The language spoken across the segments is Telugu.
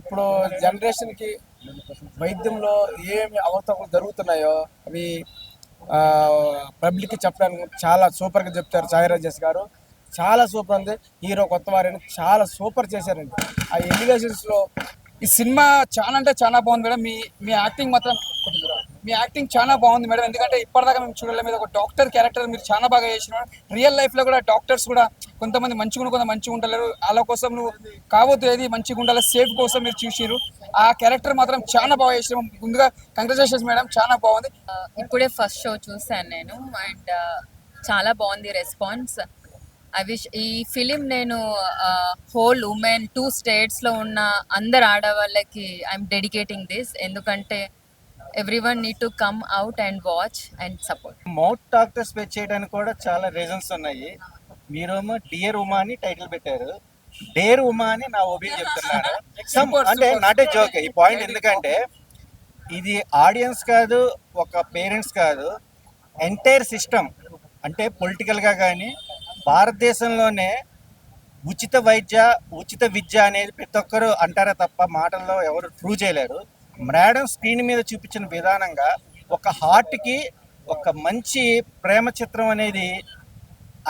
ఇప్పుడు జనరేషన్కి వైద్యంలో ఏమి అవతలు జరుగుతున్నాయో అవి పబ్లిక్కి చెప్పడానికి చాలా సూపర్గా చెప్తారు సాయి రాజేష్ గారు. చాలా సూపర్ ఉంది. హీరో కొత్త వారిని చాలా సూపర్ చేశారండి. ఆ ఎలివేషన్స్లో ఈ సినిమా చాలా అంటే చాలా బాగుంది మేడం. మీ మీ యాక్టింగ్ మాత్రం మీ యాక్టింగ్ చాలా బాగుంది మేడం. ఎందుకంటే ఇప్పటిదాకా మేము చూడలేదు, మీద ఒక డాక్టర్ క్యారెక్టర్ మీరు చాలా బాగా చేసినారు. రియల్ లైఫ్ లో కూడా డాక్టర్స్ కూడా కొంతమంది మంచిగా కొంత మంచిగా ఉండలేరు. వాళ్ళ కోసం నువ్వు కావద్దు ఏది మంచిగా ఉండాలి సేఫ్ కోసం మీరు చూసిరు. ఆ క్యారెక్టర్ మాత్రం చాలా బాగా చేసినారు. ముందుగా కంగ్రాచులేషన్స్ మేడం, చాలా బాగుంది. ఇప్పుడే ఫస్ట్ షో చూశాను నేను అండ్ చాలా బాగుంది రెస్పాన్స్. ఐ విష్ ఈ ఫిలిం నేను హోల్ ఉమెన్ 2 స్టేట్స్లో ఉన్న అందరు ఆడవాళ్ళకి ఐఎమ్ డెడికేటింగ్ దిస్. ఎందుకంటే everyone need to come out and watch and support. మౌత్ డాక్టర్ స్పెచ్ చేయడానికి కూడా చాలా రీజన్స్ ఉన్నాయి. మీరేమో డియర్ ఉమా అని టైటిల్ పెట్టారు, డేర్ ఉమా అని నా ఒపీనియన్ చెప్తున్నాను. అంటే నాట్ ఏ జోక్ ఈ పాయింట్. ఎందుకంటే ఇది ఆడియన్స్ కాదు, ఒక పేరెంట్స్ కాదు, ఎంటైర్ సిస్టమ్. అంటే పొలిటికల్గా కానీ భారతదేశంలోనే ఉచిత ఉచిత విద్య అనేది ప్రతి ఒక్కరు అంటారే తప్ప మాటల్లో ఎవరు ప్రూవ్ చేయలేరు. మేడం స్క్రీన్ మీద చూపించిన విధానంగా ఒక హార్ట్కి ఒక మంచి ప్రేమ చిత్రం అనేది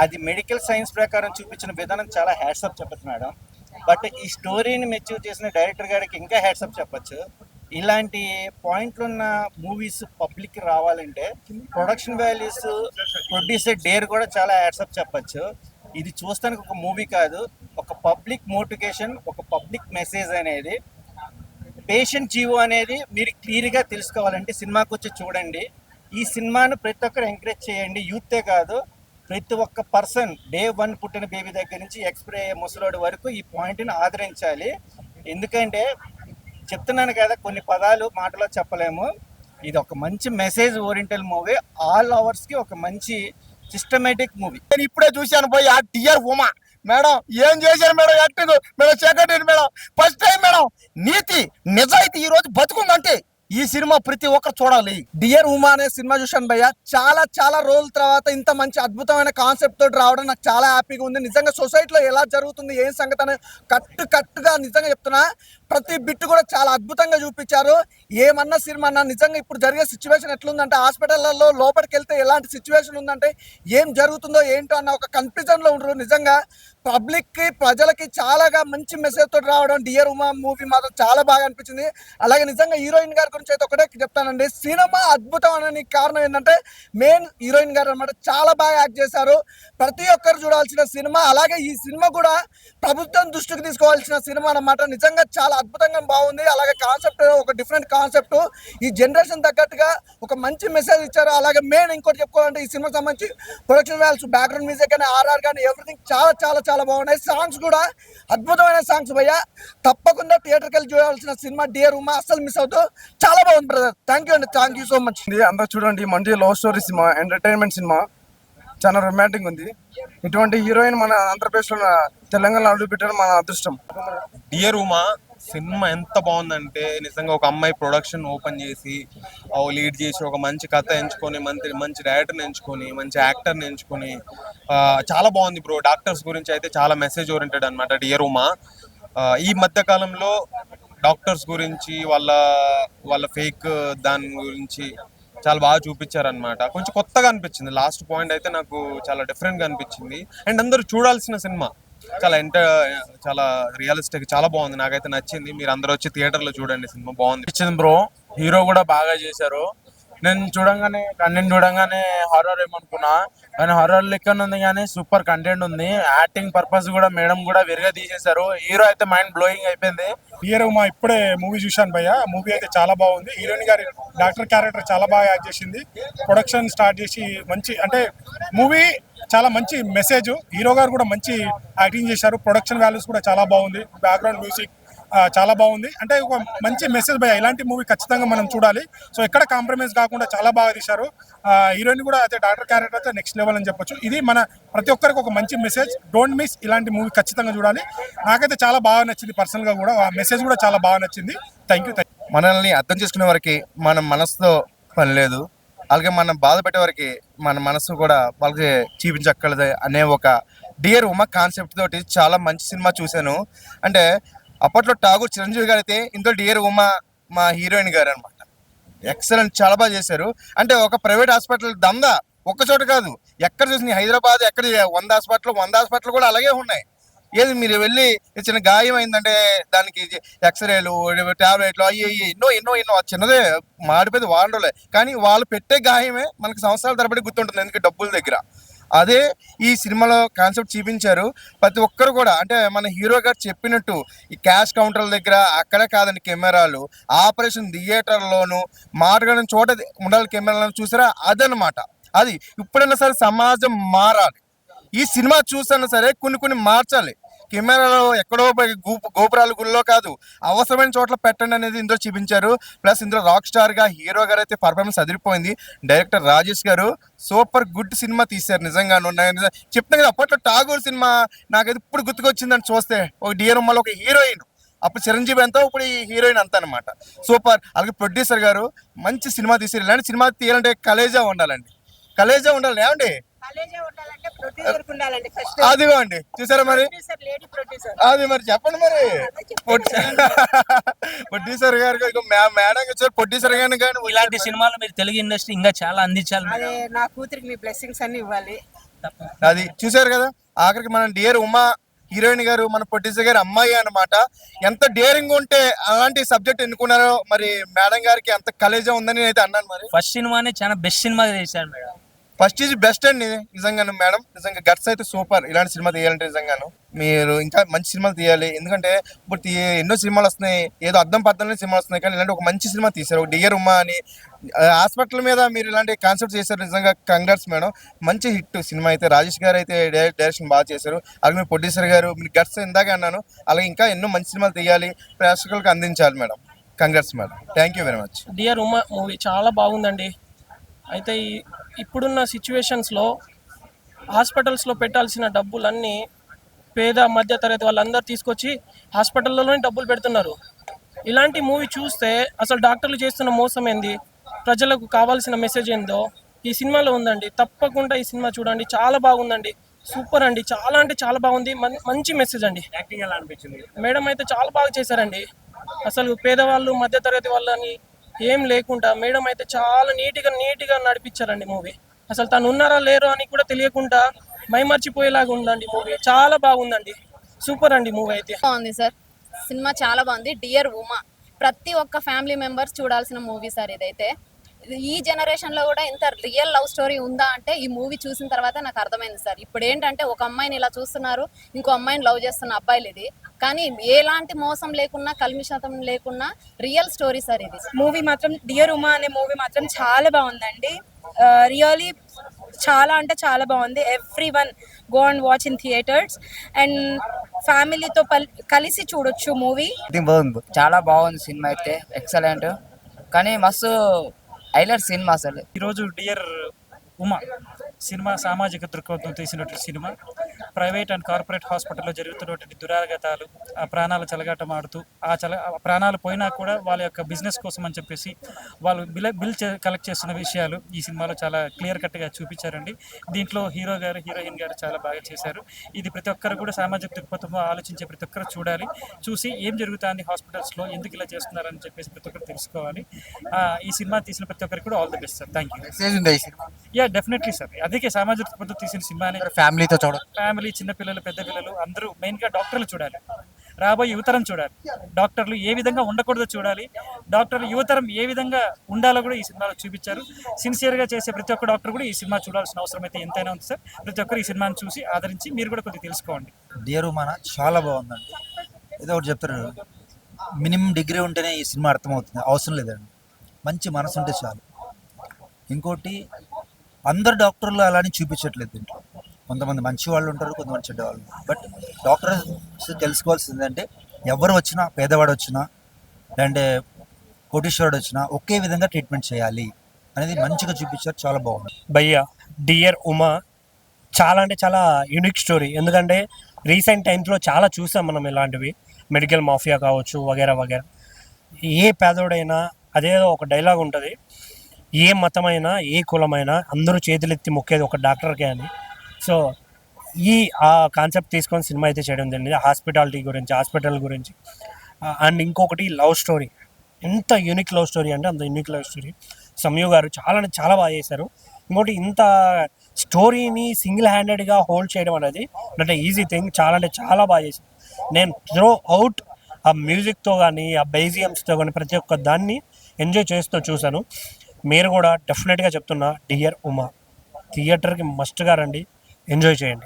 అది మెడికల్ సైన్స్ ప్రకారం చూపించిన విధానం చాలా హ్యాట్సప్ చెప్పచ్చు మేడం. బట్ ఈ స్టోరీని మెచ్యూర్ చేసిన డైరెక్టర్ గారికి ఇంకా హ్యాట్సప్ చెప్పచ్చు. ఇలాంటి పాయింట్లు ఉన్న మూవీస్ పబ్లిక్ రావాలంటే ప్రొడక్షన్ వాల్యూస్, ప్రొడ్యూసర్ డేర్ కూడా చాలా హ్యాట్సప్ చెప్పచ్చు. ఇది చూస్తానికి ఒక మూవీ కాదు, ఒక పబ్లిక్ మోటివేషన్, ఒక పబ్లిక్ మెసేజ్ అనేది. పేషెంట్ జీవో అనేది మీరు క్లియర్గా తెలుసుకోవాలంటే సినిమాకి వచ్చి చూడండి. ఈ సినిమాను ప్రతి ఒక్కరు ఎంకరేజ్ చేయండి. యూతే కాదు, ప్రతి ఒక్క పర్సన్ డే 1 పుట్టిన బేబీ దగ్గర నుంచి ఎక్స్ప్రే ముసలోడి వరకు ఈ పాయింట్ని ఆదరించాలి. ఎందుకంటే చెప్తున్నాను కదా, కొన్ని పదాలు మాటలో చెప్పలేము. ఇది ఒక మంచి మెసేజ్ ఓరియంటల్ మూవీ, ఆల్ అవర్స్కి ఒక మంచి సిస్టమేటిక్ మూవీ. నేను ఇప్పుడే చూశాను పోయి ఆ డియర్ ఉమా మేడం ఏం చేశారు madam acting madam, second madam, first time madam. నీతి నిజాయితీ ఈ రోజు బతుకుందంటే ఈ సినిమా ప్రతి ఒక్కరు చూడాలి. డియర్ ఉమా అనే సినిమా చూశాను భయ్య. చాలా చాలా రోజుల తర్వాత ఇంత మంచి అద్భుతమైన కాన్సెప్ట్ తోటి రావడం నాకు చాలా హ్యాపీగా ఉంది. నిజంగా సొసైటీలో ఎలా జరుగుతుంది ఏం సంగతి అని కట్టుగా నిజంగా చెప్తున్నా, ప్రతి బిట్ కూడా చాలా అద్భుతంగా చూపించారు. ఏమన్నా సినిమా అన్నా నిజంగా ఇప్పుడు జరిగే సిచ్యువేషన్ ఎట్లుందంటే హాస్పిటల్లో లోపలికి వెళ్తే ఎలాంటి సిచ్యువేషన్ ఉందంటే ఏం జరుగుతుందో ఏంటో అన్న ఒక కన్ఫ్యూజన్లో ఉండరు. నిజంగా పబ్లిక్కి ప్రజలకి చాలాగా మంచి మెసేజ్ తోటి రావడం డియర్ ఉమా మూవీ మాత్రం చాలా బాగా అనిపించింది. అలాగే నిజంగా హీరోయిన్ గారి గురించి అయితే ఒకటే చెప్తానండి, సినిమా అద్భుతం అనడానికి కారణం ఏంటంటే మెయిన్ హీరోయిన్ గారు అనమాట. చాలా బాగా యాక్ట్ చేశారు. ప్రతి ఒక్కరు చూడాల్సిన సినిమా. అలాగే ఈ సినిమా కూడా ప్రభుత్వం దృష్టికి తీసుకోవాల్సిన సినిమా అన్నమాట. నిజంగా చాలా అద్భుతంగా బాగుంది. అలాగే కాన్సెప్ట్ ఒక డిఫరెంట్ కాన్సెప్ట్, ఈ జనరేషన్ తగ్గట్టుగా ఒక మంచి మెసేజ్ ఇచ్చారు. అలాగే మెయిన్ ఇంకోటి చెప్పుకోవాలంటే ఈ సినిమాకి సంబంధించి ప్రొడక్షన్ వాల్యూస్, బ్యాక్గ్రౌండ్ మ్యూజిక్ కానీ, ఆర్ఆర్ కానీ ఎవ్రీథింగ్ చాలా చాలా చాలా బాగున్నాయి. సాంగ్స్ కూడా అద్భుతమైన సాంగ్స్ భయ్య. తప్పకుండా థియేటర్కి వెళ్ళి చూడాల్సిన సినిమా డియర్ ఉమా, అస్సలు మిస్ అవుతూ. చాలా బాగుంది బ్రదర్. థ్యాంక్ యూ అండి, థ్యాంక్ యూ సో మచ్. అందరూ చూడండి, మంచి love story cinema, entertainment cinema, చాలా రొమాంటిక్ ఉంది. ఇటువంటి హీరోయిన్ మన ఆంధ్రప్రదేశ్లో తెలంగాణలో అడుగు పెట్టడం మన అదృష్టం. డియర్ ఉమా సినిమా ఎంత బాగుందంటే నిజంగా ఒక అమ్మాయి ప్రొడక్షన్ ఓపెన్ చేసి లీడ్ చేసి ఒక మంచి కథ ఎంచుకొని మంచి డైరెక్టర్ని ఎంచుకొని మంచి యాక్టర్ని ఎంచుకొని చాలా బాగుంది బ్రో. డాక్టర్స్ గురించి అయితే చాలా మెసేజ్ ఓరియంటెడ్ అనమాట డియర్ ఉమా. ఈ మధ్య కాలంలో డాక్టర్స్ గురించి వాళ్ళ ఫేక్ దాని గురించి చాలా బాగా చూపించారనమాట. కొంచెం కొత్తగా అనిపించింది. లాస్ట్ పాయింట్ అయితే నాకు చాలా డిఫరెంట్గా అనిపించింది. అండ్ అందరూ చూడాల్సిన సినిమా, చాలా రియలిస్టిక్, చాలా బాగుంది. నాకైతే నచ్చింది. మీరు అందరూ వచ్చి థియేటర్లో చూడండి, సినిమా బాగుంది. బ్రో హీరో కూడా బాగా చేశారు. నేను కంటెంట్ చూడంగానే హారర్ ఏమనుకున్నా, కానీ హారర్ లెక్క ఉంది, కానీ సూపర్ కంటెంట్ ఉంది. యాక్టింగ్ పర్పస్ కూడా మేడం కూడా వెరిగా తీసేశారు. హీరో అయితే మైండ్ బ్లోయింగ్ అయిపోయింది. డియర్ ఉమా ఇప్పుడే మూవీ చూశాను భయ్య. మూవీ అయితే చాలా బాగుంది. హీరోయిన్ గారి డాక్టర్ క్యారెక్టర్ చాలా బాగా యాక్ట్ చేసింది. ప్రొడక్షన్ స్టార్ట్ చేసి మంచి, అంటే మూవీ చాలా మంచి మెసేజ్. హీరో గారు కూడా మంచి యాక్టింగ్ చేశారు. ప్రొడక్షన్ వాల్యూస్ కూడా చాలా బాగుంది. బ్యాక్గ్రౌండ్ మ్యూజిక్ చాలా బాగుంది. అంటే ఒక మంచి మెసేజ్ భయ్య. ఇలాంటి మూవీ ఖచ్చితంగా మనం చూడాలి. సో ఎక్కడ కాంప్రమైజ్ కాకుండా చాలా బాగా తీశారు. హీరోయిన్ కూడా అయితే డాక్టర్ క్యారెక్టర్ అయితే నెక్స్ట్ లెవెల్ అని చెప్పొచ్చు. ఇది మన ప్రతి ఒక్కరికి ఒక మంచి మెసేజ్. డోంట్ మిస్ ఇలాంటి మూవీ ఖచ్చితంగా చూడాలి. నాకైతే చాలా బాగా నచ్చింది పర్సనల్గా కూడా. ఆ మెసేజ్ కూడా చాలా బాగా నచ్చింది. Thank you. మనల్ని అర్థం చేసుకునే వరకు మన మనసుతో పని లేదు. అలాగే మనం బాధ పెట్టే వరకు మన మనసు కూడా వాళ్ళకి చూపించక్కర్లేదు అనే ఒక డియర్ ఉమా కాన్సెప్ట్ తోటి చాలా మంచి సినిమా చూశాను. అంటే అప్పట్లో ఠాగూర్ చిరంజీవి గారు అయితే ఇందులో డియర్ ఉమా మా హీరోయిన్ గారు అనమాట. ఎక్సలెంట్, చాలా బాగా చేశారు. అంటే ఒక ప్రైవేట్ హాస్పిటల్ దందా ఒక్క చోట కాదు, ఎక్కడ చూసిన హైదరాబాద్ ఎక్కడ 100 హాస్పిటల్ కూడా అలాగే ఉన్నాయి. ఏది మీరు వెళ్ళి చిన్న గాయం అయిందంటే దానికి ఎక్స్రేలు, టాబ్లెట్లు, అయ్యి ఎన్నో చిన్నదే మాడిపోయింది వాడలే, కానీ వాళ్ళు పెట్టే గాయమే మనకు సంవత్సరాల తరబడి గుర్తుంటుంది, ఎందుకంటే డబ్బుల దగ్గర. అదే ఈ సినిమాలో కాన్సెప్ట్ చూపించారు. ప్రతి ఒక్కరు కూడా అంటే మన హీరో గారు చెప్పినట్టు ఈ క్యాష్ కౌంటర్ల దగ్గర అక్కడే కాదండి కెమెరాలు, ఆపరేషన్ థియేటర్లోను మాట్లాడిన చోట ఉండాలి కెమెరాలను, చూసారా? అదనమాట. అది ఇప్పుడైనా సరే సమాజం మారాలి. ఈ సినిమా చూసైనా సరే కొన్ని మార్చాలి. కెమెరాలో ఎక్కడో గోపురాల గుళ్ళో కాదు, అవసరమైన చోట్ల పెట్టండి అనేది ఇందులో చూపించారు. ప్లస్ ఇందులో రాక్ స్టార్ గా హీరో గారు అయితే పర్ఫార్మెన్స్ అదిరిపోయింది. డైరెక్టర్ రాజేష్ గారు సూపర్ గుడ్ సినిమా తీశారు నిజంగాను. చెప్తాను కదా, అప్పట్లో ఠాగూర్ సినిమా నాకైతే ఇప్పుడు గుర్తుకొచ్చిందని చూస్తే, ఒక డియర్ ఉమ్మలో ఒక హీరోయిన్, అప్పుడు చిరంజీవి ఎంత, ఇప్పుడు ఈ హీరోయిన్ అంత అనమాట. సూపర్. అలాగే ప్రొడ్యూసర్ గారు మంచి సినిమా తీశారు. ఇలాంటి సినిమా తీయాలంటే కలేజా ఉండాలండి, కలేజా ఉండాలి. ఏమండి అదిగోండి, చూసారా మరి? అది మరి చెప్పండి మరి. ప్రొడ్యూసర్ గారు మేడం వచ్చారు, ప్రొడ్యూసర్ గారిని కానీ ఇలాంటి సినిమాలు మీరు తెలుగు ఇండస్ట్రీ ఇంకా చాలా అందించాలి. నా కూతురికి మీ బ్లెస్సింగ్స్ అన్ని ఇవ్వాలి. అది చూసారు కదా, ఆఖరికి మన డియర్ ఉమా హీరోయిన్ గారు మన ప్రొడ్యూసర్ గారు అమ్మాయి అన్నమాట. ఎంత డేరింగ్ ఉంటే అలాంటి సబ్జెక్ట్ ఎన్నుకున్నారో మరి మేడం గారికి అంత కలేజా ఉందని అయితే అన్నాను. మరి ఫస్ట్ సినిమానే చాలా బెస్ట్ సినిమా చేశారు మేడం. ఫస్ట్ ఈజ్ బెస్ట్ అండి నిజంగాను మేడం. నిజంగా గట్స్ అయితే సూపర్. ఇలాంటి సినిమా తీయాలంటే నిజంగాను మీరు ఇంకా మంచి సినిమాలు తీయాలి. ఎందుకంటే ఇప్పుడు ఎన్నో సినిమాలు వస్తున్నాయి, ఏదో అర్థం పర్థంలో సినిమాలు వస్తున్నాయి, కానీ ఇలాంటి ఒక మంచి సినిమా తీశారు. ఒక డియర్ ఉమ్మా అని హాస్పిటల్ మీద మీరు ఇలాంటి కాన్సెప్ట్ చేశారు. నిజంగా కంగ్రాట్స్ మేడం, మంచి హిట్ సినిమా అయితే. రాజేష్ గారు అయితే డైరెక్షన్ బాగా చేశారు. అలాగే మీ ప్రొడ్యూసర్ గారు మీరు గట్స్ ఇందాక అన్నాను, అలాగే ఇంకా ఎన్నో మంచి సినిమాలు తీయాలి, ప్రేక్షకులకు అందించాలి madam. Congrats madam, thank you very much. Dear Uma movie చాలా బాగుందండి. అయితే ఇప్పుడున్న సిచ్యువేషన్స్లో హాస్పిటల్స్లో పెట్టాల్సిన డబ్బులన్నీ పేద మధ్యతరగతి వాళ్ళందరూ తీసుకొచ్చి హాస్పిటల్లోనే డబ్బులు పెడుతున్నారు. ఇలాంటి మూవీ చూస్తే అసలు డాక్టర్లు చేస్తున్న మోసం ఏంది, ప్రజలకు కావాల్సిన మెసేజ్ ఏందో ఈ సినిమాలో ఉందండి. తప్పకుండా ఈ సినిమా చూడండి, చాలా బాగుందండి. సూపర్ అండి, చాలా అంటే చాలా బాగుంది. మంచి మెసేజ్ అండి. యాక్టింగ్ ఎలా అనిపించింది? మేడం అయితే చాలా బాగా చేశారండి. అసలు పేదవాళ్ళు మధ్యతరగతి వాళ్ళని ఏం లేకుండా మేడం అయితే చాలా నీట్గా నడిపించారండి మూవీ. అసలు తను ఉన్నారా లేరో అని కూడా తెలియకుండా మైమర్చిపోయేలాగా ఉందండి మూవీ. చాలా బాగుందండి, సూపర్ అండి మూవీ అయితే. బాగుంది సార్, సినిమా చాలా బాగుంది. డియర్ ఉమా ప్రతి ఒక్క ఫ్యామిలీ మెంబర్స్ చూడాల్సిన మూవీ సార్ ఇదైతే. ఈ జనరేషన్ లో కూడా ఇంత రియల్ లవ్ స్టోరీ ఉందా అంటే ఈ మూవీ చూసిన తర్వాత నాకు అర్థమైంది సార్. ఇప్పుడు ఏంటంటే ఒక అమ్మాయిని ఇలా చూస్తున్నారు, ఇంకో అమ్మాయిని లవ్ చేస్తున్న అబ్బాయిలు ఇది, కానీ ఎలాంటి మోసం లేకున్నా కల్మిషం లేకున్నా రియల్ స్టోరీ సార్ ఇది. మూవీ మాత్రం డియర్ ఉమా అనే మూవీ మాత్రం చాలా బాగుందండి. రియల్లీ చాలా అంటే చాలా బాగుంది. Everyone go and watch in theatres and ఫ్యామిలీతో కలిసి చూడొచ్చు మూవీ. చాలా బాగుంది సినిమా అయితే, ఎక్సలెంట్. కానీ మస్తు హైలైట్ సినిమా అసలు. ఈరోజు డియర్ ఉమా సినిమా సామాజిక దృక్పథం తీసినటువంటి సినిమా. ప్రైవేట్ అండ్ కార్పొరేట్ హాస్పిటల్లో జరుగుతున్నటువంటి దురాగతాలు, ఆ ప్రాణాలు చెలగాటమాడుతూ ఆ ప్రాణాలు పోయినా కూడా వాళ్ళ యొక్క బిజినెస్ కోసం అని చెప్పేసి వాళ్ళు బిల్ కలెక్ట్ చేస్తున్న విషయాలు ఈ సినిమాలో చాలా క్లియర్ కట్గా చూపించారండి. దీంట్లో హీరో గారు హీరోయిన్ గారు చాలా బాగా చేశారు. ఇది ప్రతి ఒక్కరు కూడా సామాజిక దృక్పథంలో ఆలోచించే ప్రతి ఒక్కరు చూడాలి. చూసి ఏం జరుగుతుంది హాస్పిటల్స్లో, ఎందుకు ఇలా చేస్తున్నారని చెప్పేసి ప్రతి ఒక్కరు తెలుసుకోవాలి. ఈ సినిమా తీసిన ప్రతి ఒక్కరికి కూడా all the best sir. Thank you. Yeah definitely sir, అందుకే సామాజిక దృక్పథం తీసిన సినిమాని ఫ్యామిలీతో చూడాలి. ఫ్యామిలీ, చిన్నపిల్లలు, పెద్ద పిల్లలు అందరూ మెయిన్గా డాక్టర్లు చూడాలి, రాబోయే యువతరం చూడాలి. డాక్టర్లు ఏ విధంగా ఉండకూడదో చూడాలి, డాక్టర్లు యువతరం ఏ విధంగా ఉండాలో కూడా ఈ సినిమాలో చూపించారు. సిన్సియర్గా చేసే ప్రతి ఒక్క డాక్టర్ కూడా ఈ సినిమా చూడాల్సిన అవసరం అయితే ఎంతైనా ఉంది సార్. ప్రతి ఒక్కరు ఈ సినిమాని చూసి ఆదరించి మీరు కూడా కొద్దిగా తెలుసుకోండి. డియర్ ఉమా చాలా బాగుందండి. ఏదో ఒకటి చెప్తారు, మినిమం డిగ్రీ ఉంటేనే ఈ సినిమా అర్థమవుతుంది, అవసరం లేదండి, మంచి మనసు ఉంటే చాలు. ఇంకోటి అందరు డాక్టర్లు అలానే చూపించట్లేదు దీంట్లో. కొంతమంది మంచి వాళ్ళు ఉంటారు, కొంతమంది చెడ్డ వాళ్ళు. బట్ డాక్టర్స్ తెలుసుకోవాల్సింది ఏంటంటే ఎవరు వచ్చినా, పేదవాడు వచ్చినా లేదంటే కోటీశ్వరుడు వచ్చినా ఒకే విధంగా ట్రీట్మెంట్ చేయాలి అనేది మంచిగా చూపించారు, చాలా బాగుంది. భయ్యా డియర్ ఉమా చాలా అంటే చాలా యూనిక్ స్టోరీ. ఎందుకంటే రీసెంట్ టైమ్స్లో చాలా చూసాం మనం ఇలాంటివి, మెడికల్ మాఫియా కావచ్చు వగేరా వగేరా. ఏ పేదోడైనా అదేదో ఒక డైలాగ్ ఉంటుంది, ఏ మతమైనా ఏ కులమైనా అందరూ చేతులెత్తి మొక్కేది ఒక డాక్టర్కే అని. సో ఆ కాన్సెప్ట్ తీసుకొని సినిమా అయితే చేయడం జరిగింది. హాస్పిటాలిటీ గురించి, హాస్పిటల్ గురించి అండ్ ఇంకొకటి లవ్ స్టోరీ, ఎంత యూనిక్ లవ్ స్టోరీ అంటే అంత యూనిక్ లవ్ స్టోరీ. సంయు గారు చాలా అంటే చాలా బాగా చేశారు. ఇంకోటి ఇంత స్టోరీని సింగిల్ హ్యాండెడ్గా హోల్డ్ చేయడం అనేది అంటే ఈజీ థింగ్. చాలా అంటే చాలా బాగా చేశారు. నేను త్రో అవుట్ ఆ మ్యూజిక్తో కానీ ఆ బేజియమ్స్తో కానీ ప్రతి ఒక్క దాన్ని ఎంజాయ్ చేస్తూ చూశాను. మీరు కూడా డెఫినెట్గా చెప్తున్నా డియర్ ఉమా థియేటర్కి మస్ట్గా రండి, ఎంజాయ్ చేయండి.